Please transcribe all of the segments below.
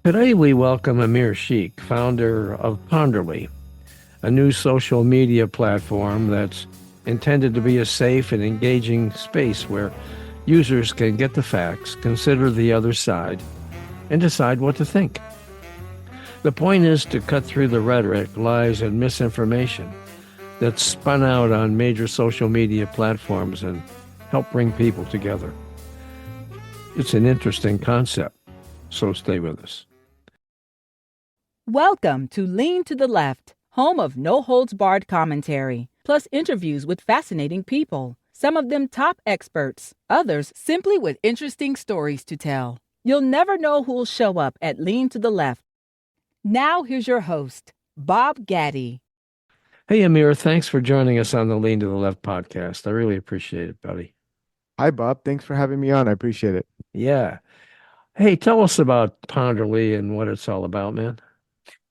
Today we welcome Amir Sheikh, founder of Ponderly, a new social media platform that's intended to be a safe and engaging space where users can get the facts, consider the other side, and decide what to think. The point is to cut through the rhetoric, lies, and misinformation that's spun out on major social media platforms and help bring people together. It's an interesting concept, so stay with us. Welcome to Lean to the Left, home of no-holds-barred commentary, plus interviews with fascinating people, some of them top experts, others simply with interesting stories to tell. You'll never know who'll show up at Lean to the Left. Now here's your host, Bob Gaddy. Hey, Amir, thanks for joining us on the Lean to the Left podcast. I really appreciate it, buddy. Hi, Bob. Thanks for having me on. I appreciate it. Yeah. Hey, tell us about Ponderly and what it's all about, man.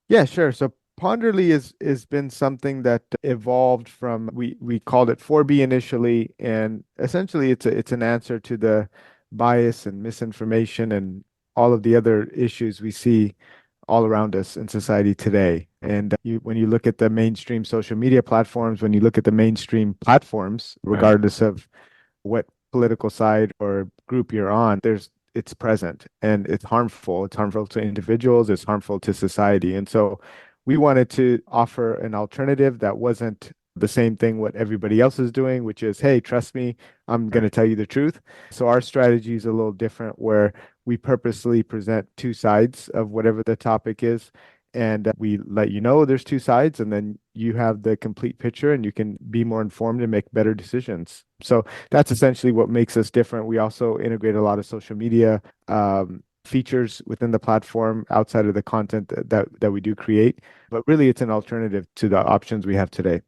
Yeah, sure. So Ponderly is been something that evolved from we called it 4B initially, and essentially it's an answer to the bias and misinformation and all of the other issues we see all around us in society today. And when you look at the mainstream social media platforms, when you look at the mainstream platforms, Right. regardless of what political side or group you're on, it's present and it's harmful. It's harmful to individuals, it's harmful to society. And so we wanted to offer an alternative that wasn't the same thing what everybody else is doing, which is, hey, trust me, I'm going to tell you the truth. So our strategy is a little different where we purposely present two sides of whatever the topic is. And we let you know there's two sides, and then you have the complete picture and you can be more informed and make better decisions. So that's essentially what makes us different. We also integrate a lot of social media features within the platform outside of the content that we do create. But really, it's an alternative to the options we have today.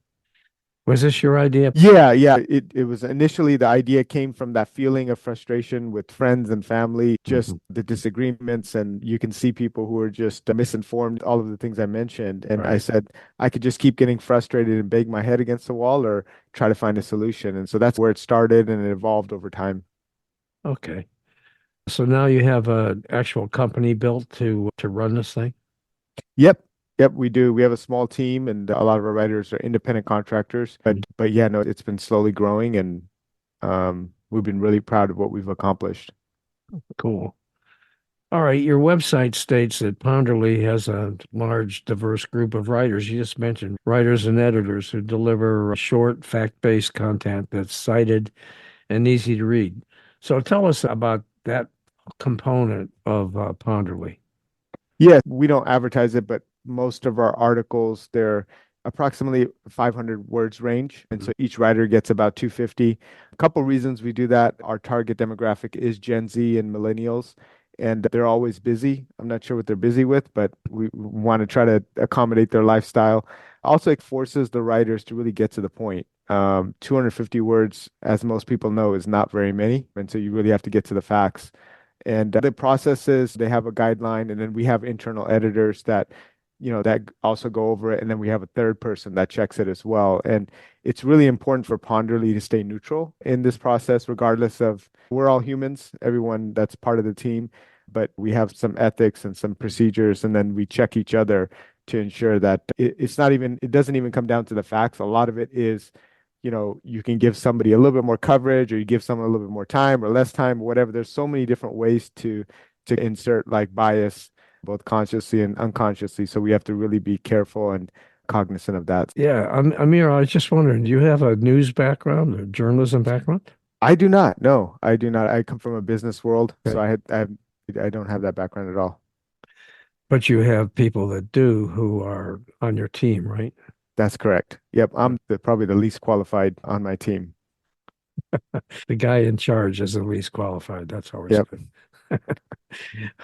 Was this your idea? Yeah. It was initially the idea came from that feeling of frustration with friends and family, just the disagreements, and you can see people who are just misinformed, all of the things I mentioned. And I Right. said I could just keep getting frustrated and bang my head against the wall or try to find a solution. And so that's where it started and it evolved over time. Okay. So now you have an actual company built to run this thing? Yep. Yep, we do. We have a small team and a lot of our writers are independent contractors. But yeah, no, it's been slowly growing and we've been really proud of what we've accomplished. Cool. All right. Your website states that Ponderly has a large, diverse group of writers. You just mentioned writers and editors who deliver short, fact-based content that's cited and easy to read. So tell us about that component of Ponderly. Yeah, we don't advertise it, but most of our articles, they're approximately 500 words range. And so each writer gets about 250. A couple reasons we do that. Our target demographic is Gen Z and millennials, and they're always busy. I'm not sure what they're busy with, but we want to try to accommodate their lifestyle. Also, it forces the writers to really get to the point. 250 words, as most people know, is not very many. And so you really have to get to the facts. And the processes, they have a guideline, and then we have internal editors that, that also go over it. And then we have a third person that checks it as well. And it's really important for Ponderly to stay neutral in this process, regardless of we're all humans, everyone that's part of the team, but we have some ethics and some procedures, and then we check each other to ensure that it doesn't even come down to the facts. A lot of it is you can give somebody a little bit more coverage or you give someone a little bit more time or less time, or whatever. There's so many different ways to insert like bias, both consciously and unconsciously. So we have to really be careful and cognizant of that. Yeah, Amir, I was just wondering, do you have a news background, a journalism background? I do not. No, I do not. I come from a business world, so Okay. I don't have that background at all. But you have people that do who are on your team, right? That's correct. Yep, I'm probably the least qualified on my team. The guy in charge is the least qualified. That's always Yep. good.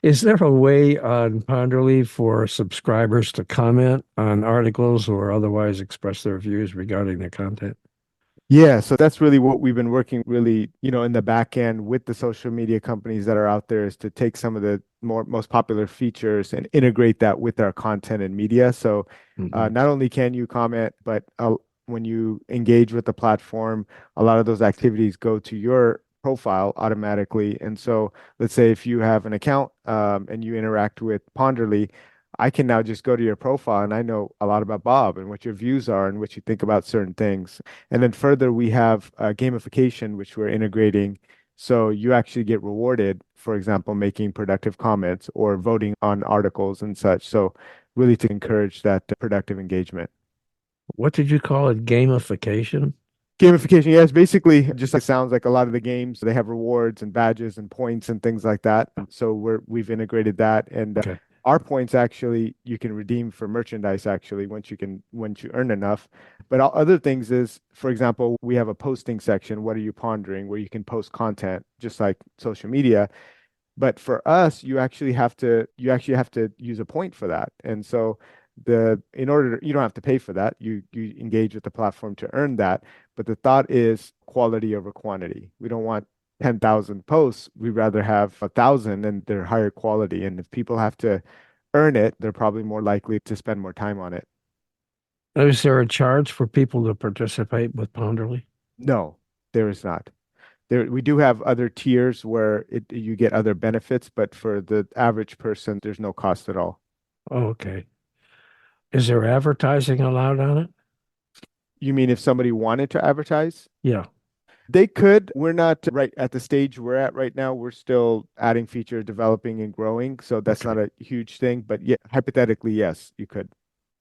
Is there a way on Ponderly for subscribers to comment on articles or otherwise express their views regarding the content? Yeah, so that's really what we've been working really, in the back end with the social media companies that are out there is to take some of the most popular features and integrate that with our content and media. So not only can you comment, but when you engage with the platform, a lot of those activities go to your profile automatically. And so let's say if you have an account and you interact with Ponderly, I can now just go to your profile and I know a lot about Bob and what your views are and what you think about certain things. And then further, we have gamification, which we're integrating. So you actually get rewarded, for example, making productive comments or voting on articles and such. So really to encourage that productive engagement. What did you call it? Gamification? Gamification, yeah, it's basically just like sounds like a lot of the games, they have rewards and badges and points and things like that. So we've integrated that and Okay. our points actually you can redeem for merchandise actually once you earn enough. But other things is, for example, we have a posting section, what are you pondering, where you can post content just like social media. But for us, you actually have to use a point for that. And so you don't have to pay for that. You engage with the platform to earn that. But the thought is quality over quantity. We don't want 10,000 posts. We'd rather have 1,000 and they're higher quality. And if people have to earn it, they're probably more likely to spend more time on it. Is there a charge for people to participate with Ponderly? No, there is not. We do have other tiers where you get other benefits, but for the average person, there's no cost at all. Oh, okay. Is there advertising allowed on it? You mean if somebody wanted to advertise? Yeah. They could. We're not right at the stage we're at right now. We're still adding features, developing and growing. So that's not Okay. a huge thing. But yeah, hypothetically, yes, you could.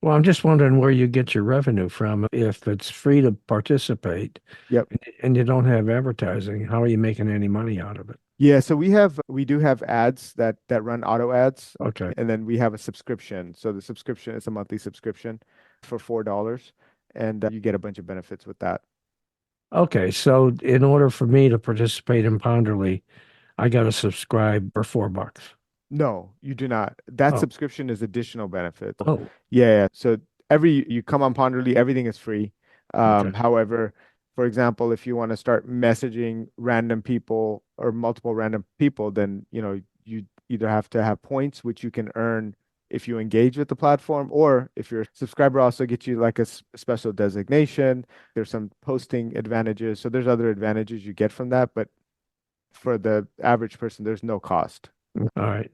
Well, I'm just wondering where you get your revenue from. If it's free to participate Yep. and you don't have advertising, how are you making any money out of it? Yeah, so we do have ads that run auto ads, Okay. and then we have a subscription. So the subscription is a monthly subscription for $4, and you get a bunch of benefits with that. Okay. So in order for me to participate in Ponderly, I got to subscribe for $4. No, you do not. That Oh, subscription is additional benefits. oh, Yeah, yeah. So you come on Ponderly, everything is free. okay. However, for example, if you want to start messaging random people or multiple random people, then you either have to have points which you can earn if you engage with the platform, or if your subscriber also gets you like a special designation. There's some posting advantages. So there's other advantages you get from that, but for the average person, there's no cost. All right.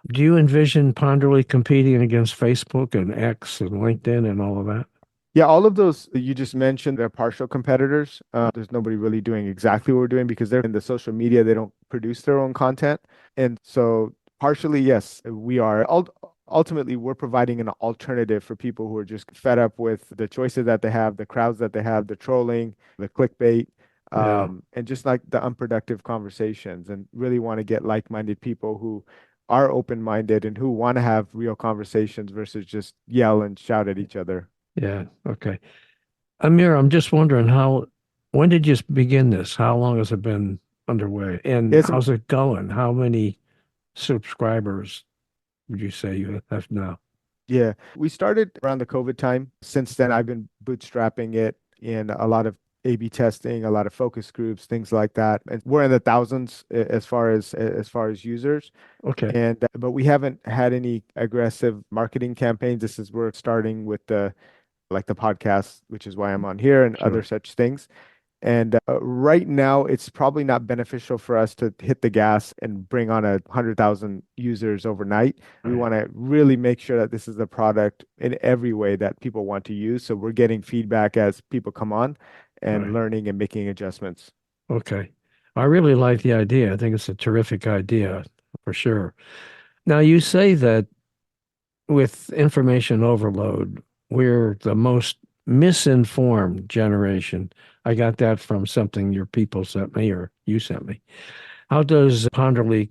Do you envision Ponderly competing against Facebook and X and LinkedIn and all of that? Yeah, all of those that you just mentioned, they're partial competitors. There's nobody really doing exactly what we're doing because they're in the social media, they don't produce their own content. And so, partially, yes, we are. Ultimately, we're providing an alternative for people who are just fed up with the choices that they have, the crowds that they have, the trolling, the clickbait, Yeah. and just like the unproductive conversations, and really want to get like-minded people who are open-minded and who want to have real conversations versus just yell and shout at each other. Yeah. Okay. Amir, I'm just wondering when did you begin this? How long has it been underway? And It's how's it going? How many subscribers would you say you have now? Yeah, we started around the COVID time. Since then, I've been bootstrapping it in a lot of A/B testing, a lot of focus groups, things like that. And we're in the thousands as far as users. Okay. And but we haven't had any aggressive marketing campaigns. We're starting with the podcast, which is why I'm on here, and other Sure. such things. And right now, it's probably not beneficial for us to hit the gas and bring on 100,000 users overnight. We Right. want to really make sure that this is a product in every way that people want to use. So we're getting feedback as people come on and Right. learning and making adjustments. Okay. I really like the idea. I think it's a terrific idea for sure. Now, you say that with information overload, we're the most misinformed generation. I got that from something your people sent me or you sent me. How does Ponderly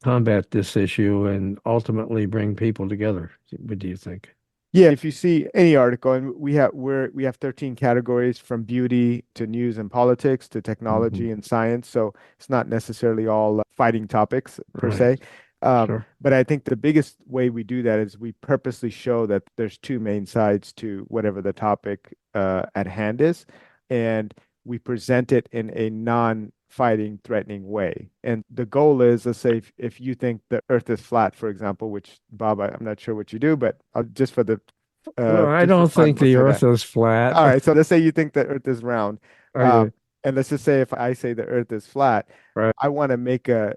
combat this issue and ultimately bring people together? What do you think? Yeah, if you see any article, and we have 13 categories from beauty to news and politics to Hmm. technology and science. So it's not necessarily all fighting topics per Right. se. Sure. But I think the biggest way we do that is we purposely show that there's two main sides to whatever the topic at hand is, and we present it in a non-fighting, threatening way. And the goal is, let's say, if you think the Earth is flat, for example, which Bob, I'm not sure what you do, but Well, I just for don't fun, think we'll the say earth that. is flat. All right, so let's say you think the Earth is round. Okay. And let's just say if I say the earth is flat, Right. I want to make an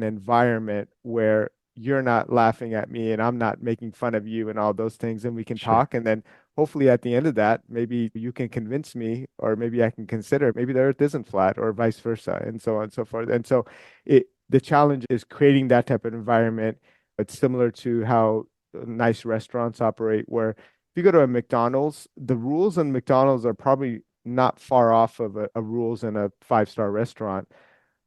environment where you're not laughing at me and I'm not making fun of you and all those things, and we can Sure. talk. And then hopefully at the end of that, maybe you can convince me, or maybe I can consider maybe the earth isn't flat, or vice versa, and so on and so forth. And so the challenge is creating that type of environment. It's similar to how nice restaurants operate, where if you go to a McDonald's, the rules in McDonald's are probably not far off of a rules in a five-star restaurant.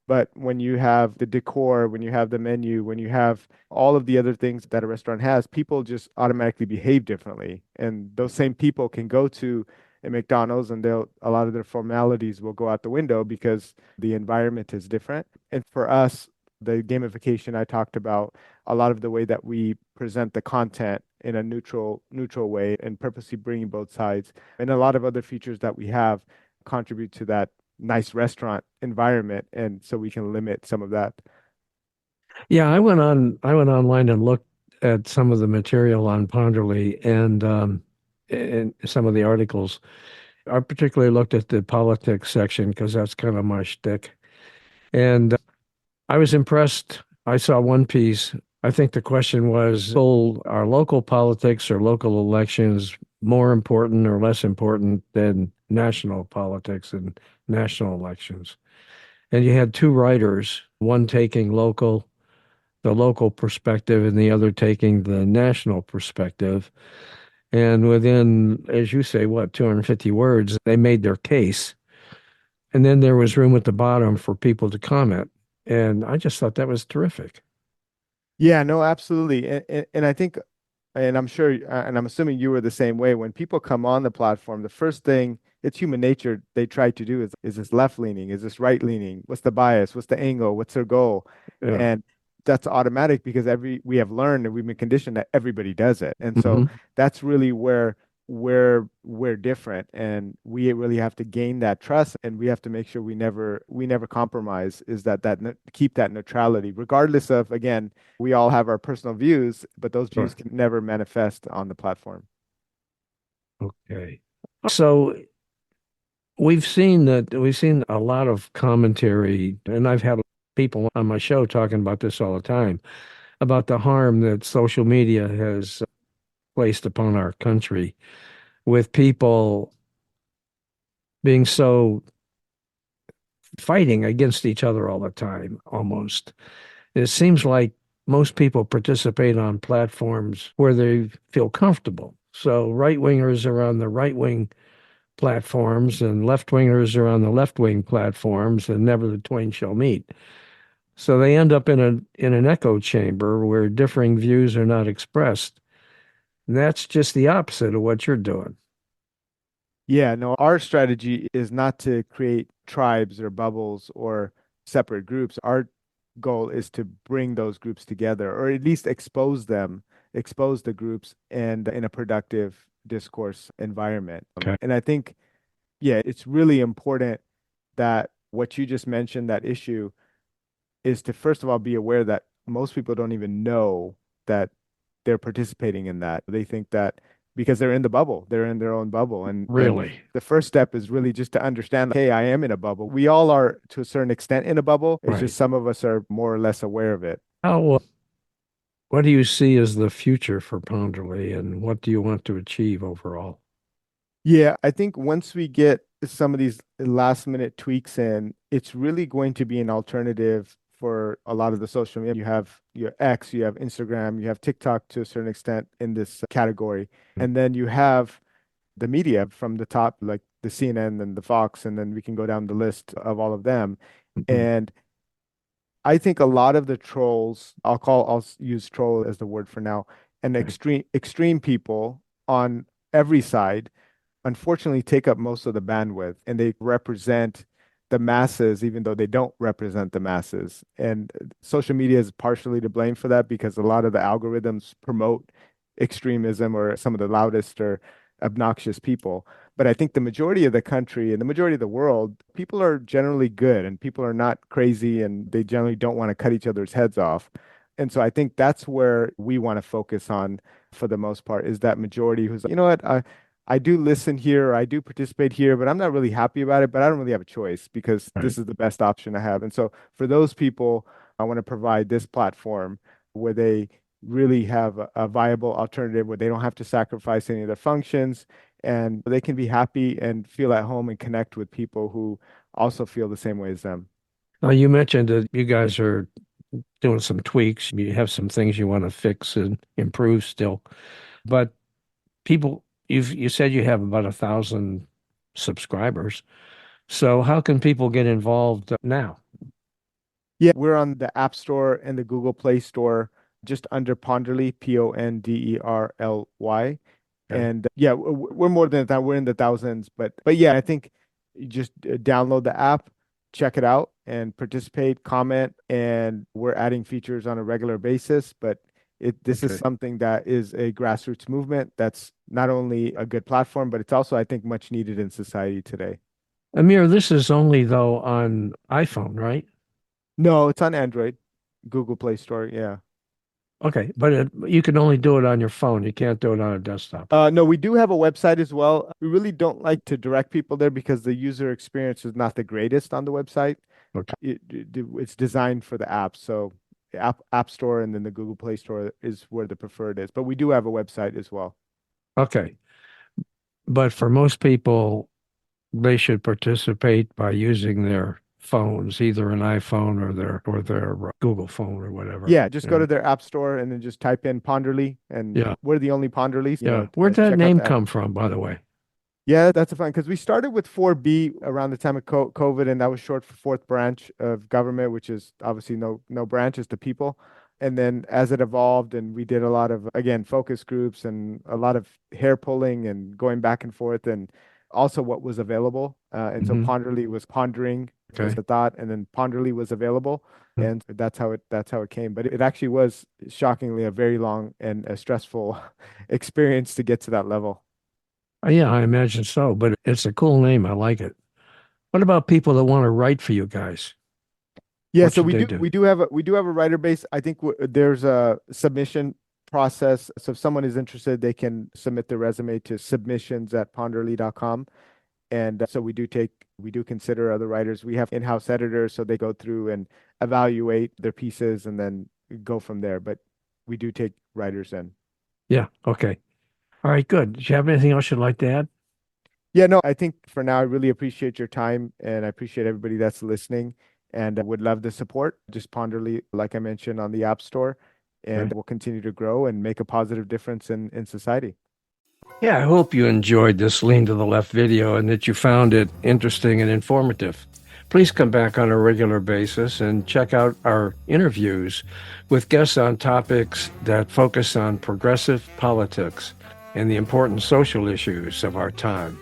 But when you have the decor, when you have the menu, when you have all of the other things that a restaurant has, people just automatically behave differently. And those same people can go to a McDonald's and a lot of their formalities will go out the window because the environment is different. And for us, the gamification I talked about, a lot of the way that we present the content in a neutral way and purposely bringing both sides, and a lot of other features that we have contribute to that nice restaurant environment, and so we can limit some of that. Yeah, I went online and looked at some of the material on Ponderly and some of the articles. I particularly looked at the politics section because that's kind of my shtick. And I was impressed. I saw one piece. I think the question was, are local politics or local elections more important or less important than national politics and national elections? And you had two writers, one taking the local perspective and the other taking the national perspective. And within, as you say, what, 250 words, they made their case. And then there was room at the bottom for people to comment. And I just thought that was terrific. Yeah, no, absolutely. And I think, and I'm sure, and I'm assuming you were the same way. When people come on the platform, the first thing, it's human nature, they try to do is this left leaning? Is this right leaning? What's the bias? What's the angle? What's their goal? Yeah. And that's automatic because we have learned and we've been conditioned that everybody does it. And so Hmm. that's really where we're different, and we really have to gain that trust, and we have to make sure we never compromise, is keep that neutrality regardless of, again, we all have our personal views, but those views Sure. can never manifest on the platform. Okay. So we've seen a lot of commentary, and I've had people on my show talking about this all the time, about the harm that social media has placed upon our country with people being so fighting against each other all the time, almost. It seems like most people participate on platforms where they feel comfortable. So right wingers are on the right wing platforms and left wingers are on the left wing platforms, and never the twain shall meet. So they end up in an echo chamber where differing views are not expressed. And that's just the opposite of what you're doing. Yeah, no, our strategy is not to create tribes or bubbles or separate groups. Our goal is to bring those groups together, or at least expose the groups, and in a productive discourse environment. Okay. And I think, yeah, it's really important that what you just mentioned, that issue, is to first of all be aware that most people don't even know that they're participating in that. They think that because they're in the bubble, they're in their own bubble. And Really? the first step is really just to understand, hey, I am in a bubble. We all are to a certain extent in a bubble. It's Right. just some of us are more or less aware of it. What do you see as the future for Ponderly and what do you want to achieve overall? Yeah, I think once we get some of these last minute tweaks in, it's really going to be an alternative for a lot of the social media. You have your X, you have Instagram, you have TikTok to a certain extent in this category. And then you have the media from the top, like the CNN and the Fox, and then we can go down the list of all of them. Mhm. And I think a lot of the trolls, I'll use troll as the word for now, and Okay. extreme people on every side unfortunately take up most of the bandwidth, and they represent the masses even though they don't represent the masses. And social media is partially to blame for that because a lot of the algorithms promote extremism or some of the loudest or obnoxious people. But I think the majority of the country and the majority of the world, people are generally good and people are not crazy and they generally don't want to cut each other's heads off. And so I think that's where we want to focus on for the most part, is that majority who's like, you know what? I do listen here or I do participate here, but I'm not really happy about it, but I don't really have a choice because Right. this is the best option I have. And so for those people, I want to provide this platform where they really have a viable alternative where they don't have to sacrifice any of their functions and they can be happy and feel at home and connect with people who also feel the same way as them. Now, you mentioned that you guys are doing some tweaks. You have some things you want to fix and improve still. But people, you said you have about 1,000 subscribers. So how can people get involved now? Yeah, we're on the App Store and the Google Play Store just under Ponderly, Ponderly. Okay. And yeah, we're more than that. We're in the thousands, but yeah, I think you just download the app, check it out, and participate, comment, and we're adding features on a regular basis. But this is Okay. something that is a grassroots movement that's not only a good platform, but it's also, I think, much needed in society today. Amir, this is only though on iPhone, right? No, it's on Android, Google Play Store. Yeah. Okay, but you can only do it on your phone. You can't do it on a desktop. No, we do have a website as well. We really don't like to direct people there because the user experience is not the greatest on the website. Okay. It's designed for the app, so the App Store and then the Google Play Store is where the preferred is. But we do have a website as well. Okay. But for most people, they should participate by using their phones, either an iPhone or their Google phone or whatever. Yeah, just go to their App Store and then just type in Ponderly, and Yeah. we're the only Ponderly. Yeah. Where'd that Check out name the app. come from, by the way? Yeah, that's a fun because we started with 4B around the time of COVID, and that was short for fourth branch of government, which is obviously no branch, it's the people. And then as it evolved, and we did a lot of, again, focus groups and a lot of hair pulling and going back and forth, and also what was available. And so Hmm. Ponderly was pondering was Okay. the thought, and then Ponderly was available, Mhm. and that's how it came. But it actually was shockingly a very long and a stressful experience to get to that level. Yeah, I imagine so, but it's a cool name. I like it. What about people that want to write for you guys? Yeah, What so should they do? we do have a writer base. I think there's a submission process. So if someone is interested, they can submit their resume to submissions@ponderly.com. And so we do consider other writers. We have in-house editors, so they go through and evaluate their pieces and then go from there. But we do take writers in. Yeah. Okay. All right. Good. Do you have anything else you'd like to add? Yeah, no, I think for now, I really appreciate your time and I appreciate everybody that's listening and I would love the support. Just Ponderly, like I mentioned, on the App Store, and Okay. we'll continue to grow and make a positive difference in society. Yeah, I hope you enjoyed this Lean to the Left video and that you found it interesting and informative. Please come back on a regular basis and check out our interviews with guests on topics that focus on progressive politics and the important social issues of our time.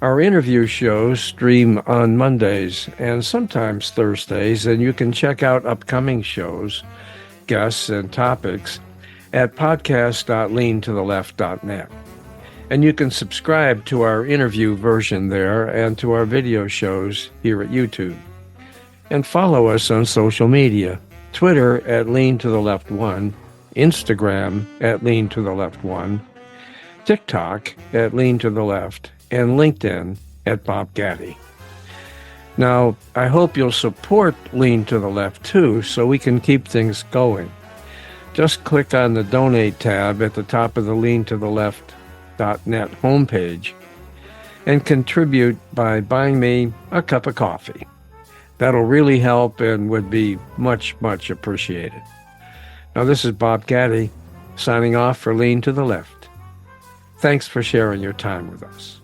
Our interview shows stream on Mondays and sometimes Thursdays, and you can check out upcoming shows, guests, and topics at podcast.leantotheleft.net. And you can subscribe to our interview version there and to our video shows here at YouTube. And follow us on social media, Twitter at LeanToTheLeft1, Instagram at LeanToTheLeft1, TikTok at LeanToTheLeft, and LinkedIn at Bob Gaddy. Now, I hope you'll support Lean to the Left too, so we can keep things going. Just click on the Donate tab at the top of the leantotheleft.net homepage and contribute by buying me a cup of coffee. That'll really help and would be much, much appreciated. Now, this is Bob Gaddy signing off for Lean to the Left. Thanks for sharing your time with us.